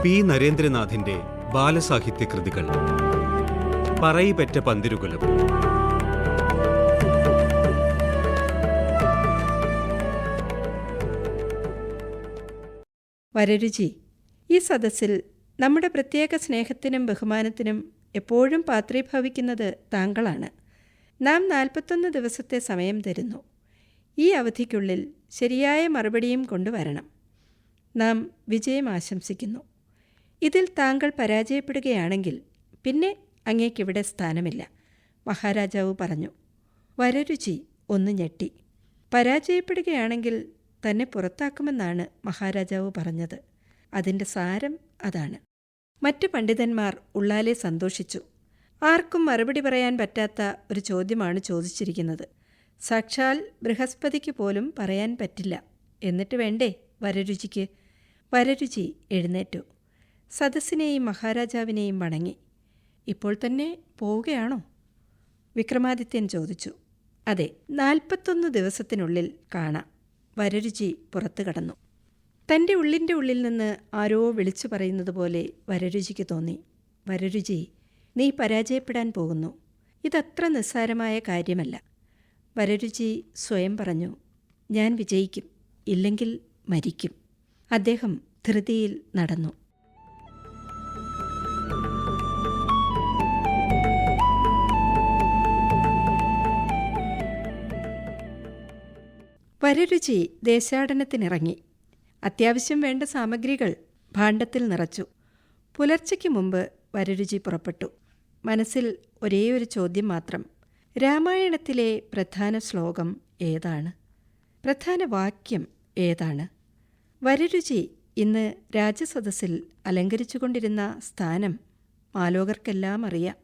P നരേന്ദ്രനാഥിന്റെ ബാലസാഹിത്യ കൃതികൾ. പറയിപെറ്റ പന്തിരുകുലം. വരരുചി, ഈ സദസ്സിൽ നമ്മുടെ പ്രത്യേക സ്നേഹത്തിനും ബഹുമാനത്തിനും എപ്പോഴും പാത്രീഭവിക്കുന്നത് താങ്കളാണ്. നാം 41 ദിവസത്തെ സമയം തരുന്നു. ഈ അവധിക്കുള്ളിൽ ശരിയായ മറുപടിയും കൊണ്ടുവരണം. നാം വിജയം ആശംസിക്കുന്നു. ഇതിൽ താങ്കൾ പരാജയപ്പെടുകയാണെങ്കിൽ പിന്നെ അങ്ങേക്കിവിടെ സ്ഥാനമില്ല, മഹാരാജാവ് പറഞ്ഞു. വരരുചി ഒന്ന് ഞെട്ടി. പരാജയപ്പെടുകയാണെങ്കിൽ തന്നെ പുറത്താക്കുമെന്നാണ് മഹാരാജാവ് പറഞ്ഞത്. അതിൻ്റെ സാരം അതാണ്. മറ്റു പണ്ഡിതന്മാർ ഉള്ളാലെ സന്തോഷിച്ചു. ആർക്കും മറുപടി പറയാൻ പറ്റാത്ത ഒരു ചോദ്യമാണ് ചോദിച്ചിരിക്കുന്നത്. സാക്ഷാൽ ബൃഹസ്പതിക്ക് പോലും പറയാൻ പറ്റില്ല. എന്നിട്ട് വേണ്ടേ വരരുചിക്ക്? വരരുചി എഴുന്നേറ്റു. സദസ്സിനെയും മഹാരാജാവിനെയും വണങ്ങി. ഇപ്പോൾ തന്നെ പോവുകയാണോ? വിക്രമാദിത്യൻ ചോദിച്ചു. അതെ, 41 ദിവസത്തിനുള്ളിൽ കാണാം. വരരുചി പുറത്തു കടന്നു. തൻ്റെ ഉള്ളിൻ്റെ ഉള്ളിൽ നിന്ന് ആരോ വിളിച്ചു പറയുന്നത് പോലെ വരരുചിക്ക് തോന്നി. വരരുചി, നീ പരാജയപ്പെടാൻ പോകുന്നു. ഇതത്ര നിസ്സാരമായ കാര്യമല്ല. വരരുചി സ്വയം പറഞ്ഞു. ഞാൻ വിജയിക്കും, ഇല്ലെങ്കിൽ മരിക്കും. അദ്ദേഹം ധൃതിയിൽ നടന്നു. വരരുചി ദേശാടനത്തിനിറങ്ങി. അത്യാവശ്യം വേണ്ട സാമഗ്രികൾ ഭാണ്ഡത്തിൽ നിറച്ചു. പുലർച്ചയ്ക്ക് മുമ്പ് വരരുചി പുറപ്പെട്ടു. മനസ്സിൽ ഒരേയൊരു ചോദ്യം മാത്രം. രാമായണത്തിലെ പ്രധാന ശ്ലോകം ഏതാണ്? പ്രധാന വാക്യം ഏതാണ്? വരരുചി ഇന്ന് രാജസദസ്സിൽ അലങ്കരിച്ചുകൊണ്ടിരുന്ന സ്ഥാനം ആലോകർക്കെല്ലാം അറിയാം.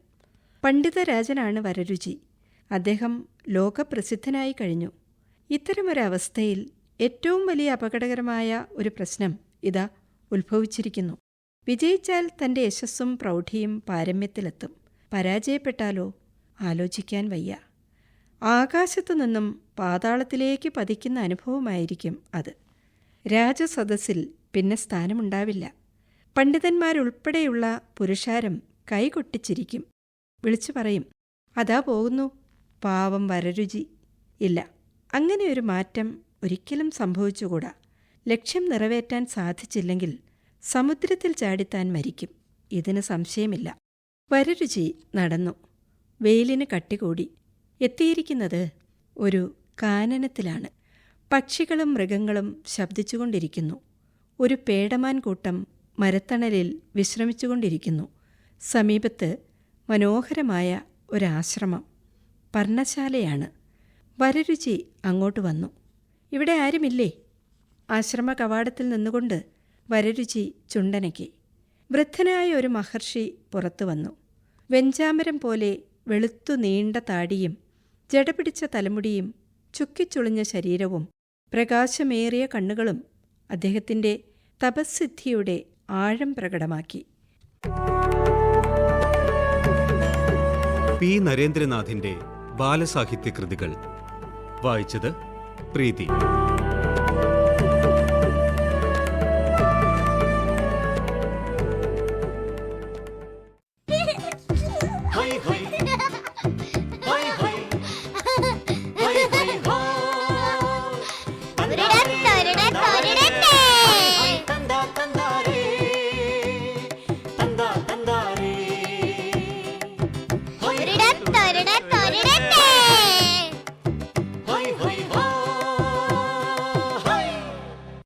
പണ്ഡിതരാജനാണ് വരരുചി. അദ്ദേഹം ലോകപ്രസിദ്ധനായി കഴിഞ്ഞു. ഇത്തരമൊരവസ്ഥയിൽ ഏറ്റവും വലിയ അപകടകരമായ ഒരു പ്രശ്നം ഇതാ ഉത്ഭവിച്ചിരിക്കുന്നു. വിജയിച്ചാൽ തൻ്റെ യശസ്സും പ്രൗഢിയും പാരമ്യത്തിലെത്തും. പരാജയപ്പെട്ടാലോ? ആലോചിക്കാൻ വയ്യ. ആകാശത്തു നിന്നും പാതാളത്തിലേക്ക് പതിക്കുന്ന അനുഭവമായിരിക്കും അത്. രാജസദസ്സിൽ പിന്നെ സ്ഥാനമുണ്ടാവില്ല. പണ്ഡിതന്മാരുൾപ്പെടെയുള്ള പുരുഷാരം കൈകൊട്ടിച്ചിരിക്കും. വിളിച്ചു പറയും, അതാ പോകുന്നു പാവം വരരുചി. ഇല്ല, അങ്ങനെയൊരു മാറ്റം ഒരിക്കലും സംഭവിച്ചുകൂടാ. ലക്ഷ്യം നിറവേറ്റാൻ സാധിച്ചില്ലെങ്കിൽ സമുദ്രത്തിൽ ചാടിത്താൻ മരിക്കും. ഇതിന് സംശയമില്ല. വരരുചി നടന്നു. വെയിലിന് കട്ടികൂടി. എത്തിയിരിക്കുന്നത് ഒരു കാനനത്തിലാണ്. പക്ഷികളും മൃഗങ്ങളും ശബ്ദിച്ചുകൊണ്ടിരിക്കുന്നു. ഒരു പേടമാൻ കൂട്ടം മരത്തണലിൽ വിശ്രമിച്ചുകൊണ്ടിരിക്കുന്നു. സമീപത്ത് മനോഹരമായ ഒരാശ്രമം, പർണശാലയാണ്. വരരുചി അങ്ങോട്ട് വന്നു. ഇവിടെ ആരുമില്ലേ? ആശ്രമ കവാടത്തിൽ നിന്നുകൊണ്ട് വരരുചി ചുണ്ടനക്കി. വൃദ്ധനായ ഒരു മഹർഷി പുറത്തു വന്നു. വെഞ്ചാമരം പോലെ വെളുത്തു നീണ്ട താടിയും ജടപിടിച്ച തലമുടിയും ചുക്കിച്ചുളിഞ്ഞ ശരീരവും പ്രകാശമേറിയ കണ്ണുകളും അദ്ദേഹത്തിൻ്റെ തപസ്സിദ്ധിയുടെ ആഴം പ്രകടമാക്കി. പി നരേന്ദ്രനാഥിന്റെ ബാലസാഹിത്യ കൃതികൾ വായിച്ചത് പ്രീതി.